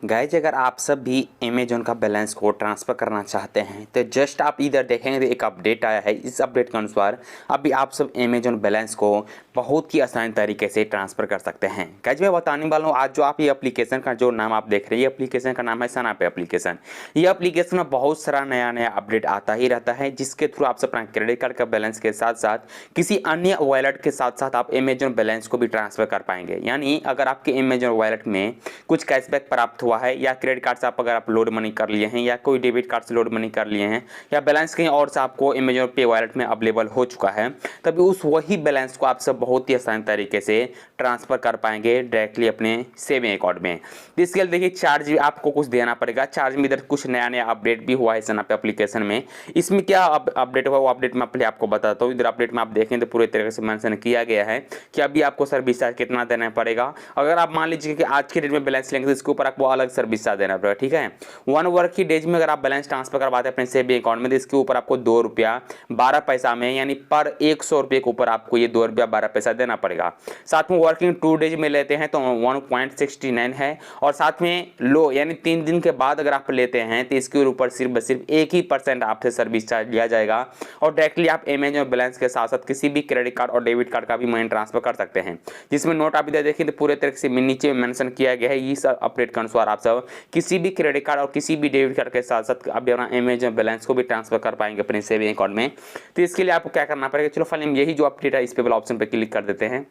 Guys अगर आप सब भी अमेजोन का बैलेंस को ट्रांसफ़र करना चाहते हैं तो जस्ट आप इधर देखेंगे एक अपडेट आया है। इस अपडेट के अनुसार अभी आप सब अमेजोन बैलेंस को बहुत ही आसान तरीके से ट्रांसफ़र कर सकते हैं। गाइज मैं बताने वाला हूँ आज जो आप ये एप्लीकेशन का जो नाम आप देख रहे हैं, ये एप्लीकेशन का नाम है सनापे एप्लीकेशन। ये एप्लीकेशन में बहुत सारा नया नया अपडेट आता ही रहता है, जिसके थ्रू आप सब अपना क्रेडिट कार्ड का बैलेंस के साथ साथ किसी अन्य वॉलेट के साथ साथ आप अमेजोन बैलेंस को भी ट्रांसफ़र कर पाएंगे। यानी अगर आपके अमेजोन वॉलेट में कुछ कैशबैक प्राप्त हुआ है या क्रेडिट कार्ड से अगर आप लोड मनी कर लिए हैं या कोई डेबिट कार्ड से लोड मनी कर लिए हैं या बैलेंस कहीं और से आपको अमेजोन पे वॉलेट में अवेलेबल हो चुका है, तभी उस वही बैलेंस को आप सब बहुत ही आसान तरीके से ट्रांसफ़र कर पाएंगे डायरेक्टली अपने सेविंग अकाउंट में। इसके लिए देखिए चार्ज भी आपको कुछ देना पड़ेगा। चार्ज में इधर कुछ नया नया अपडेट भी हुआ है सनापे एप्लीकेशन में। इसमें क्या अपडेट हुआ वो अपडेट मैं पहले आपको बताता हूँ। इधर अपडेट में आप देखें तो पूरे तरीके से मेंशन किया गया है कि अभी आपको सर्विस चार्ज कितना देना पड़ेगा। अगर आप मान लीजिए कि आज के डेट में बैलेंस लेंगे तो इसके ऊपर आपको अलग सर्विस चार्ज देना पड़ेगा, ठीक है। 1 वर्किंग डेज में अगर आप बैलेंस ट्रांसफर करवाते हैं अपने सेविंग अकाउंट में तो इसके ऊपर आपको ₹2.12 में यानी पर 100 रुपये के ऊपर आपको ये ₹2.12 देना पड़ेगा। साथ में वर्किंग 2 डेज में लेते हैं तो 1.69 है और साथ में लो यानी 3 दिन के बाद अगर आप लेते हैं तो इसके ऊपर सिर्फ 1% आपसे सर्विस चार्ज लिया जाएगा और डायरेक्टली आप अमेजॉन बैलेंस के साथ साथ किसी भी क्रेडिट कार्ड और डेबिट कार्ड का भी मनी ट्रांसफर कर सकते हैं। जिसमें नोट आप इधर देखिए तो पूरे तरीके से नीचे मेंशन किया गया है। इस अपडेट के अनुसार आप सब किसी भी क्रेडिट कार्ड और किसी भी डेबिट कार्ड के साथ साथ आप अपना अमेजॉन बैलेंस को भी ट्रांसफर कर पाएंगे अपने सेविंग अकाउंट में। तो इसके लिए आपको क्या करना पड़ेगा, चलो फाइनली हम यही जो अपडेट है इस पे वाला ऑप्शन पे क्लिक कर देते हैं।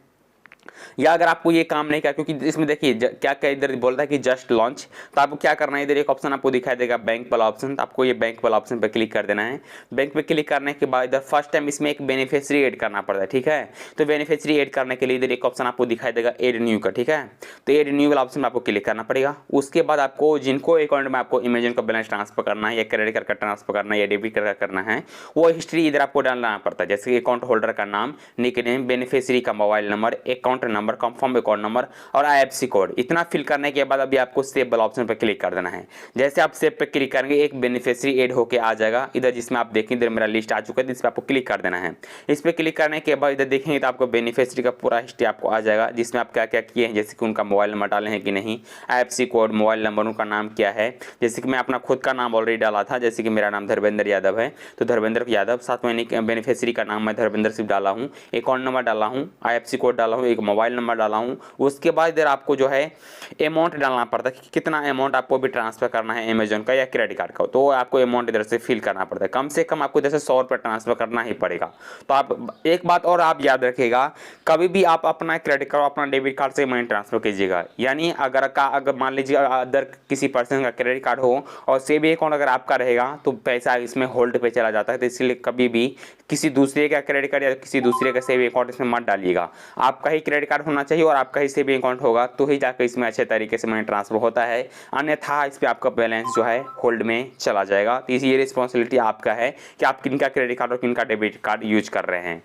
या अगर आपको ये काम नहीं किया, क्योंकि इसमें देखिए क्या क्या इधर बोलता है कि जस्ट लॉन्च, तो आपको क्या करना है, इधर एक ऑप्शन आपको दिखाई देगा बैंक वाला ऑप्शन, तो आपको ये बैंक वाला ऑप्शन पे क्लिक कर देना है। बैंक पे क्लिक करने के बाद इधर फर्स्ट टाइम इसमें एक बेनिफिशियरी ऐड करना पड़ता है, ठीक है। तो बेनिफिशियरी ऐड करने के लिए इधर एक ऑप्शन आपको दिखाई देगा एड न्यू का, ठीक है। तो एड न्यू वाला ऑप्शन में आपको क्लिक करना पड़ेगा। उसके बाद आपको जिनको अकाउंट में आपको अमेजन का बैलेंस ट्रांसफर करना है या क्रेडिट कार्ड का ट्रांसफर करना है या डेबिट कार्ड का करना है, वो हिस्ट्री इधर आपको डालना पड़ता है। जैसे कि अकाउंट होल्डर का नाम, निकनेम, बेनिफिशियरी का mobile number, account number, confirm account number और IFSC कोड। इतना फिल करने के बाद अभी आपको सेव वाला ऑप्शन पर क्लिक कर देना है। जैसे आप सेव पे क्लिक करेंगे एक बेनिफिशियरी ऐड होके आ जाएगा इधर, जिसमें आप देखेंगे इधर मेरा लिस्ट आ चुका है, इस पर आपको क्लिक कर देना है। इस पर क्लिक करने के बाद इधर देखेंगे तो आपको बेनिफिशियरी का पूरा हिस्ट्री आपको आ जाएगा, जिसमें आप क्या क्या किए हैं, जैसे कि उनका मोबाइल नंबर डाले हैं कि नहीं, IFSC कोड, मोबाइल नंबर, उनका नाम क्या है। जैसे कि मैं अपना खुद का नाम ऑलरेडी डाला था, जैसे कि मेरा नाम धर्मेंद्र यादव है तो धर्मेंद्र यादव, साथ में बेनिफिशियरी का नाम मैं धर्मेंद्र सिर्फ डाला हूँ, अकाउंट नंबर डाला हूँ, IFSC कोड डाला हूँ, एक मोबाइल नंबर डाला हूँ। उसके बाद इधर आपको जो है अमाउंट डालना पड़ता है कि कितना अमाउंट आपको भी ट्रांसफर करना है अमेजन का या क्रेडिट कार्ड का, तो आपको अमाउंट इधर से फिल करना पड़ता है। कम से कम आपको इधर से 100 रुपये ट्रांसफर करना ही पड़ेगा। तो आप एक बात और आप याद रखिएगा, कभी भी आप अपना क्रेडिट कार्ड अपना डेबिट कार्ड से मनी ट्रांसफर कीजिएगा। यानी अगर मान लीजिए अदर किसी पर्सन का क्रेडिट कार्ड हो और सेविंग अकाउंट अगर आपका रहेगा तो पैसा इसमें होल्ड पे चला जाता है। तो इसलिए कभी भी किसी दूसरे का क्रेडिट कार्ड या किसी दूसरे का सेविंग अकाउंट इसमें मत डालिएगा। आपका ही क्रेडिट कार्ड होना चाहिए और आपका ही सेविंग अकाउंट होगा तो ही जाकर इसमें अच्छे तरीके से मनी ट्रांसफर होता है, अन्यथा इस पर आपका बैलेंस जो है होल्ड में चला जाएगा। तो ये रिस्पॉन्सिबिलिटी आपका है कि आप किनका क्रेडिट कार्ड और किनका डेबिट कार्ड यूज कर रहे हैं।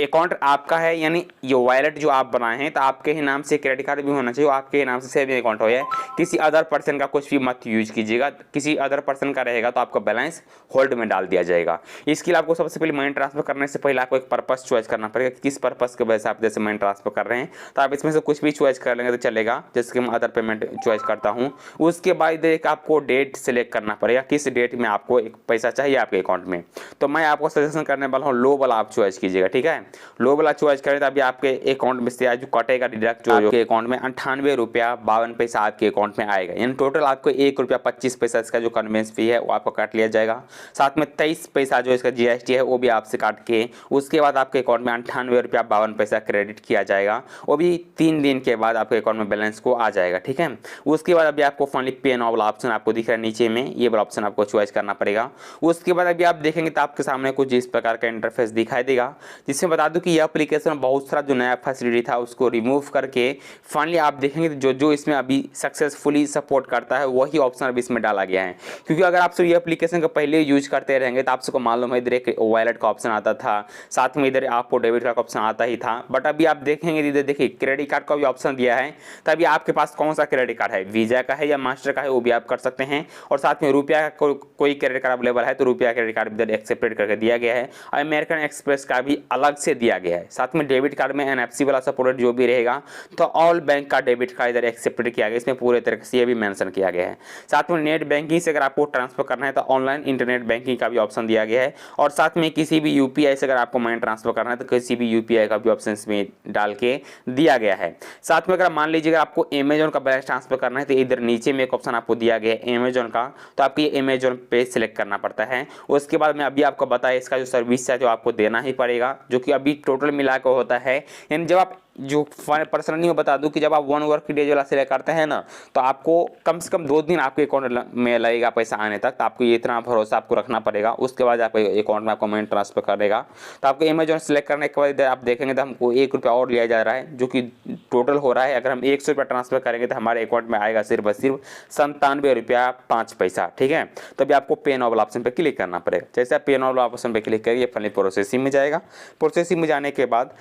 अकाउंट आपका है, यानी ये वॉलेट जो आप बनाए हैं तो आपके ही नाम से क्रेडिट कार्ड भी होना चाहिए, आपके ही नाम से सेविंग अकाउंट हो। किसी अदर पर्सन का कुछ भी मत यूज कीजिएगा, किसी अदर पर्सन का रहेगा तो आपका बैलेंस होल्ड में डाल दिया जाएगा। इसके लिए आपको सबसे पहले मनी ट्रांसफर करने से पहले आपको एक पर्पस चॉइस करना पड़ेगा कि किस पर्पस के वजह से आप जैसे मनी ट्रांसफर कर रहे हैं। तो आप इसमें से कुछ भी चॉइस कर लेंगे तो चलेगा, जैसे कि मैं अदर पेमेंट चॉइस करता हूं। उसके बाद एक आपको डेट सिलेक्ट करना पड़ेगा, किस डेट में आपको एक पैसा चाहिए आपके अकाउंट में। तो मैं आपको सजेशन करने वाला हूं लो वाला आप चॉइस कीजिएगा, ठीक है। लो वाला चॉइस करें तो अभी आपके अकाउंट में से आज जो कटेगा डिडक्ट जो आपके अकाउंट में ₹98.52 आपके अकाउंट में आएगा। यानी टोटल आपको ₹1.25 इसका जो कन्वेंस फी है वो आपको काट लिया जाएगा। साथ में 23 पैसा जो इसका GST है वो भी आपसे काट के उसके बाद आपके अकाउंट में ₹98.52 क्रेडिट किया जाएगा। वो भी 3 दिन के बाद आपके अकाउंट में बैलेंस को आ जाएगा, ठीक है। उसके बाद अभी आपको फाइनली पे नाउ वाला ऑप्शन आपको दिख रहा है नीचे में, ये वाला ऑप्शन आपको चॉइस करना पड़ेगा। उसके बाद अभी आप देखेंगे तो आपके सामने कुछ इस प्रकार का इंटरफेस दिखाई देगा, जिसमें बता दूं कि यह एप्लीकेशन बहुत सारा जो नया फैसिलिटी था उसको रिमूव करके फाइनली आप देखेंगे जो जो इसमें अभी सक्सेसफुली सपोर्ट करता है वही ऑप्शन अभी इसमें डाला गया है। क्योंकि अगर आप सब ये एप्लीकेशन को पहले यूज करते रहेंगे तो आप सबको मालूम है इधर एक वॉलेट का ऑप्शन आता था, साथ में इधर आपको डेबिट कार्ड का ऑप्शन आता ही था। बट अभी आप देखेंगे इधर देखिए क्रेडिट कार्ड का भी ऑप्शन दिया है, तभी आपके पास कौन सा क्रेडिट कार्ड है, वीजा का है या मास्टर का है, वो भी आप कर सकते हैं। और साथ में रुपया का कोई क्रेडिट कार्ड अवेलेबल है तो रुपया क्रेडिट कार्ड इधर एक्सेप्टेड करके दिया गया है। और अमेरिकन एक्सप्रेस का भी अलग से दिया गया है। साथ में डेबिट कार्ड में NFC वाला सपोर्टेड जो भी रहेगा तो ऑल बैंक का डेबिट कार्ड इधर एक्सेप्टेड किया गया, इसमें पूरे तरीके से ये भी मेंशन किया गया है। साथ में नेट बैंकिंग से अगर आपको ट्रांसफर करना है तो ऑनलाइन इंटरनेट बैंकिंग का भी ऑप्शन दिया गया है। और साथ में किसी भी UPI से अगर आपको मनी ट्रांसफर करना है तो किसी भी UPI का भी ऑप्शन इसमें डाल के दिया गया है। साथ में अगर मान लीजिए अगर आपको अमेजॉन का बैलेंस ट्रांसफर करना है तो इधर नीचे में एक ऑप्शन आपको दिया गया है अमेजॉन का, तो आपको ये अमेजॉन पे सिलेक्ट करना पड़ता है। उसके बाद में अभी आपको बताया इसका जो सर्विस है जो आपको देना ही पड़ेगा, जो कि अभी टोटल मिला के होता है। यानी जब आप जो पर्सनली मैं बता दूं कि जब आप 1 वर्क डे वाला सिलेक्ट करते हैं ना तो आपको कम से कम 2 दिन आपके अकाउंट में लगेगा पैसा आने तक, तो आपको ये इतना भरोसा आपको रखना पड़ेगा। उसके बाद आपके अकाउंट में आपको मनी ट्रांसफर करेगा। तो आपको अमेजॉन सेलेक्ट करने के बाद इधर आप देखेंगे तो हमको 1 रुपया और लिया जा रहा है, जो कि टोटल हो रहा है। अगर हम 100 रुपया ट्रांसफर करेंगे तो हमारे अकाउंट में आएगा सिर्फ 97 रुपया 5 पैसा, ठीक है। तभी आपको पे नाउ वाला ऑप्शन पर क्लिक करना पड़ेगा। जैसे आप पे नाउ वाला ऑप्शन पर क्लिक करिए फाइनली प्रोसेसिंग में जाएगा। प्रोसेसिंग में जाने के बाद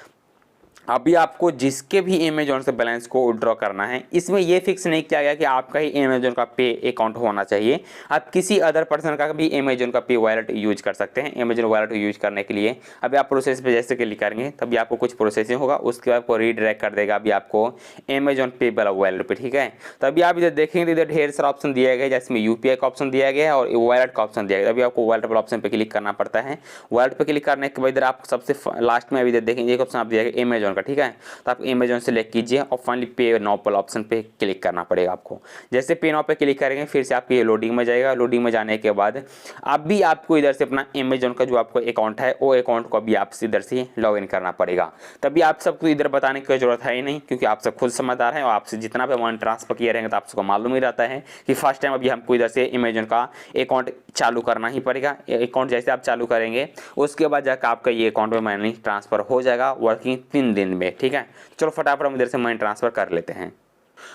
अभी आपको जिसके भी अमेजॉन से बैलेंस को विड्रॉ करना है, इसमें ये फिक्स नहीं किया गया कि आपका ही अमेजॉन का पे अकाउंट होना चाहिए। आप किसी अदर पर्सन का भी अमेजॉन का पे वॉलेट यूज कर सकते हैं। अमेजॉन वॉलेट यूज करने के लिए अभी आप प्रोसेस पे जैसे क्लिक करेंगे तभी आपको कुछ प्रोसेसिंग होगा, उसके बाद आपको रीडायरेक्ट कर देगा अभी आपको अमेजॉन पे वाला वॉलेट पे, ठीक है। तभी आप इधर देखेंगे तो इधर ढेर सारा ऑप्शन दिया गया है, जिसमें UPI का ऑप्शन दिया गया है और वॉलेट का ऑप्शन दिया गया है। अभी आपको वॉलेट वाला ऑप्शन पे क्लिक करना पड़ता है। वॉलेट पे क्लिक करने के बाद इधर आप सबसे लास्ट में अभी इधर देखेंगे एक ऑप्शन आप दिया गया अमेजॉन का, ठीक है। तो आप अमेजॉन सेलेक्ट कीजिए और फाइनली पे नाउ वाला ऑप्शन पे क्लिक करना पड़ेगा आपको। जैसे पे नाउ पे क्लिक करेंगे फिर से आपके लोडिंग में जाएगा। लोडिंग में जाने के बाद अभी आपको इधर से अपना अमेजॉन का जो आपको अकाउंट है वो अकाउंट को अभी आप इधर से लॉग इन करना पड़ेगा। तभी आप सबको इधर बताने की जरूरत है ही नहीं, क्योंकि आप सब खुद समझदार हैं और आपसे जितना भी मनी ट्रांसफर किए रहेंगे तो आप सबको मालूम ही रहता है कि फर्स्ट टाइम अभी हमको इधर से अमेजॉन का अकाउंट चालू करना ही पड़ेगा। अकाउंट जैसे आप चालू करेंगे उसके बाद जाकर आपका ये अकाउंट में मनी ट्रांसफर हो जाएगा वर्किंग 3 दिन में, ठीक है। चलो फटाफट हम इधर से मनी ट्रांसफर कर लेते हैं।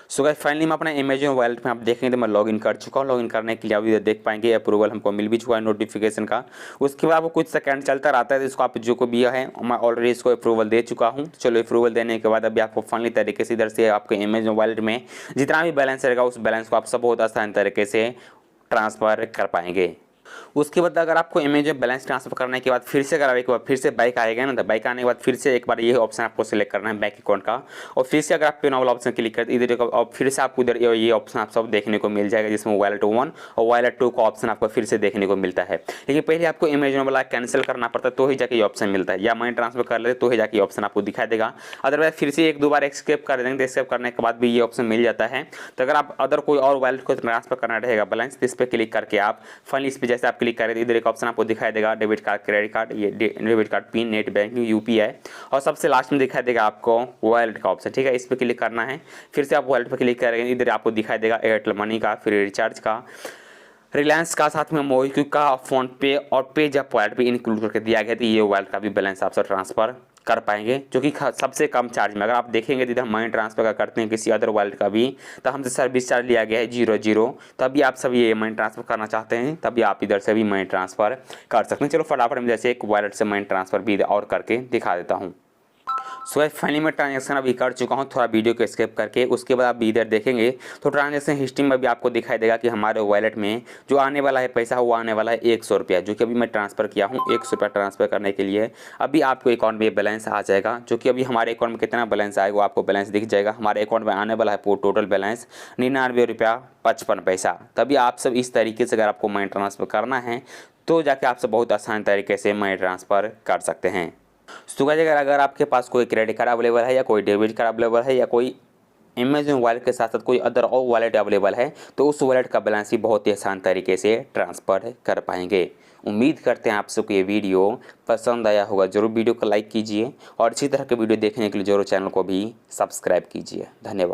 सो गाइस फाइनली मैं अपने अमेजॉन वॉलेट में आप देखेंगे तो मैं लॉगिन कर चुका हूँ। लॉगिन करने के लिए आप इधर देख पाएंगे अप्रूवल हमको मिल भी चुका है नोटिफिकेशन का। उसके बाद आपको कुछ सेकंड चलता रहता है, तो इसको आप जो को भी है मैं ऑलरेडी इसको अप्रूवल दे चुका हूँ। चलो अप्रूवल देने के बाद अभी आपको फाइनली तरीके से इधर से आपके अमेजॉन वॉलेट में जितना भी बैलेंस रहेगा उस बैलेंस को आप सब बहुत आसान तरीके से ट्रांसफर कर पाएंगे। उसके बाद अगर आपको अमेजॉन बैलेंस ट्रांसफर करने के बाद फिर से अगर एक बार फिर से बैक आएगा ना, तो बैक आने के बाद फिर से एक बार ये ऑप्शन आपको सिलेक्ट करना है बैंक अकाउंट का। और फिर से अगर आप पे नाउ वाला ऑप्शन क्लिक करते इधर और फिर से आपको इधर ये ऑप्शन आप सब देखने को मिल जाएगा, जिसमें वॉलेट 1 और वॉलेट 2 का ऑप्शन आपको फिर से देखने को मिलता है। लेकिन पहले आपको अमेजॉन वाला कैंसिल करना पड़ता है तो ही जाके ये ऑप्शन मिलता है, या मनी ट्रांसफर कर लेते तो ही जाके ऑप्शन आपको दिखाई देगा। अदरवाइज फिर से 1-2 बार स्किप कर देंगे, स्किप करने के बाद भी ये ऑप्शन मिल जाता है। तो अगर आप अदर कोई और वॉलेट को ट्रांसफर करना रहेगा बैलेंस, इस पर क्लिक करके आप फाइनली इस पर जैसे आप क्लिक करें इधर एक ऑप्शन आपको दिखाई देगा डेबिट कार्ड, क्रेडिट कार्ड, ये debit card pin, net banking, UPI और सबसे लास्ट में दिखाई देगा आपको वॉलेट का ऑप्शन, ठीक है। इस पर क्लिक करना है। फिर से आप वॉलेट पर क्लिक करेंगे इधर आपको दिखाई देगा एयरटेल मनी का, फिर रिचार्ज का, रिलायंस का, साथ में मोबिक्विक का, फोन पे और पेजैप वॉलेट भी इंक्लूड करके दिया गया। तो ये वॉलेट का भी बैलेंस आपसे ट्रांसफर कर पाएंगे, जो कि सबसे कम चार्ज में। अगर आप देखेंगे तो हम मनी ट्रांसफर का करते हैं किसी अदर वॉलेट का भी तो हमसे सर्विस चार्ज लिया गया है 0 तभी आप सब ये मनी ट्रांसफर करना चाहते हैं तभी आप इधर से भी मनी ट्रांसफर कर सकते हैं। चलो फटाफट हम जैसे एक वॉलेट से मनी ट्रांसफर भी और करके दिखा देता हूँ। सो गाइस फाइनली मैं ट्रांजेक्शन अभी कर चुका हूँ, थोड़ा वीडियो को स्किप करके। उसके बाद आप इधर देखेंगे तो ट्रांजेक्शन हिस्ट्री में भी आपको दिखाई देगा कि हमारे वॉलेट में जो आने वाला है पैसा वो आने वाला है 100 रुपया, जो कि अभी मैं ट्रांसफ़र किया हूँ। 100 रुपया ट्रांसफ़र करने के लिए अभी आपको अकाउंट में बैलेंस आ जाएगा, जो कि अभी हमारे अकाउंट में कितना बैलेंस आएगा वो आपको बैलेंस दिख जाएगा। हमारे अकाउंट में आने वाला है टोटल बैलेंस 99 रुपया 55 पैसा। तभी आप सब इस तरीके से अगर आपको मनी ट्रांसफ़र करना है तो जाके आप सब बहुत आसान तरीके से मनी ट्रांसफ़र कर सकते हैं। तो गाइस अगर आपके पास कोई क्रेडिट कार्ड अवेलेबल है या कोई डेबिट कार्ड अवेलेबल है या कोई अमेजॉन वॉलेट के साथ साथ कोई अदर और वॉलेट अवेलेबल है तो उस वॉलेट का बैलेंस भी बहुत ही आसान तरीके से ट्रांसफ़र कर पाएंगे। उम्मीद करते हैं आप सबको ये वीडियो पसंद आया होगा। जरूर वीडियो को लाइक कीजिए और इसी तरह के वीडियो देखने के लिए जरूर चैनल को भी सब्सक्राइब कीजिए। धन्यवाद।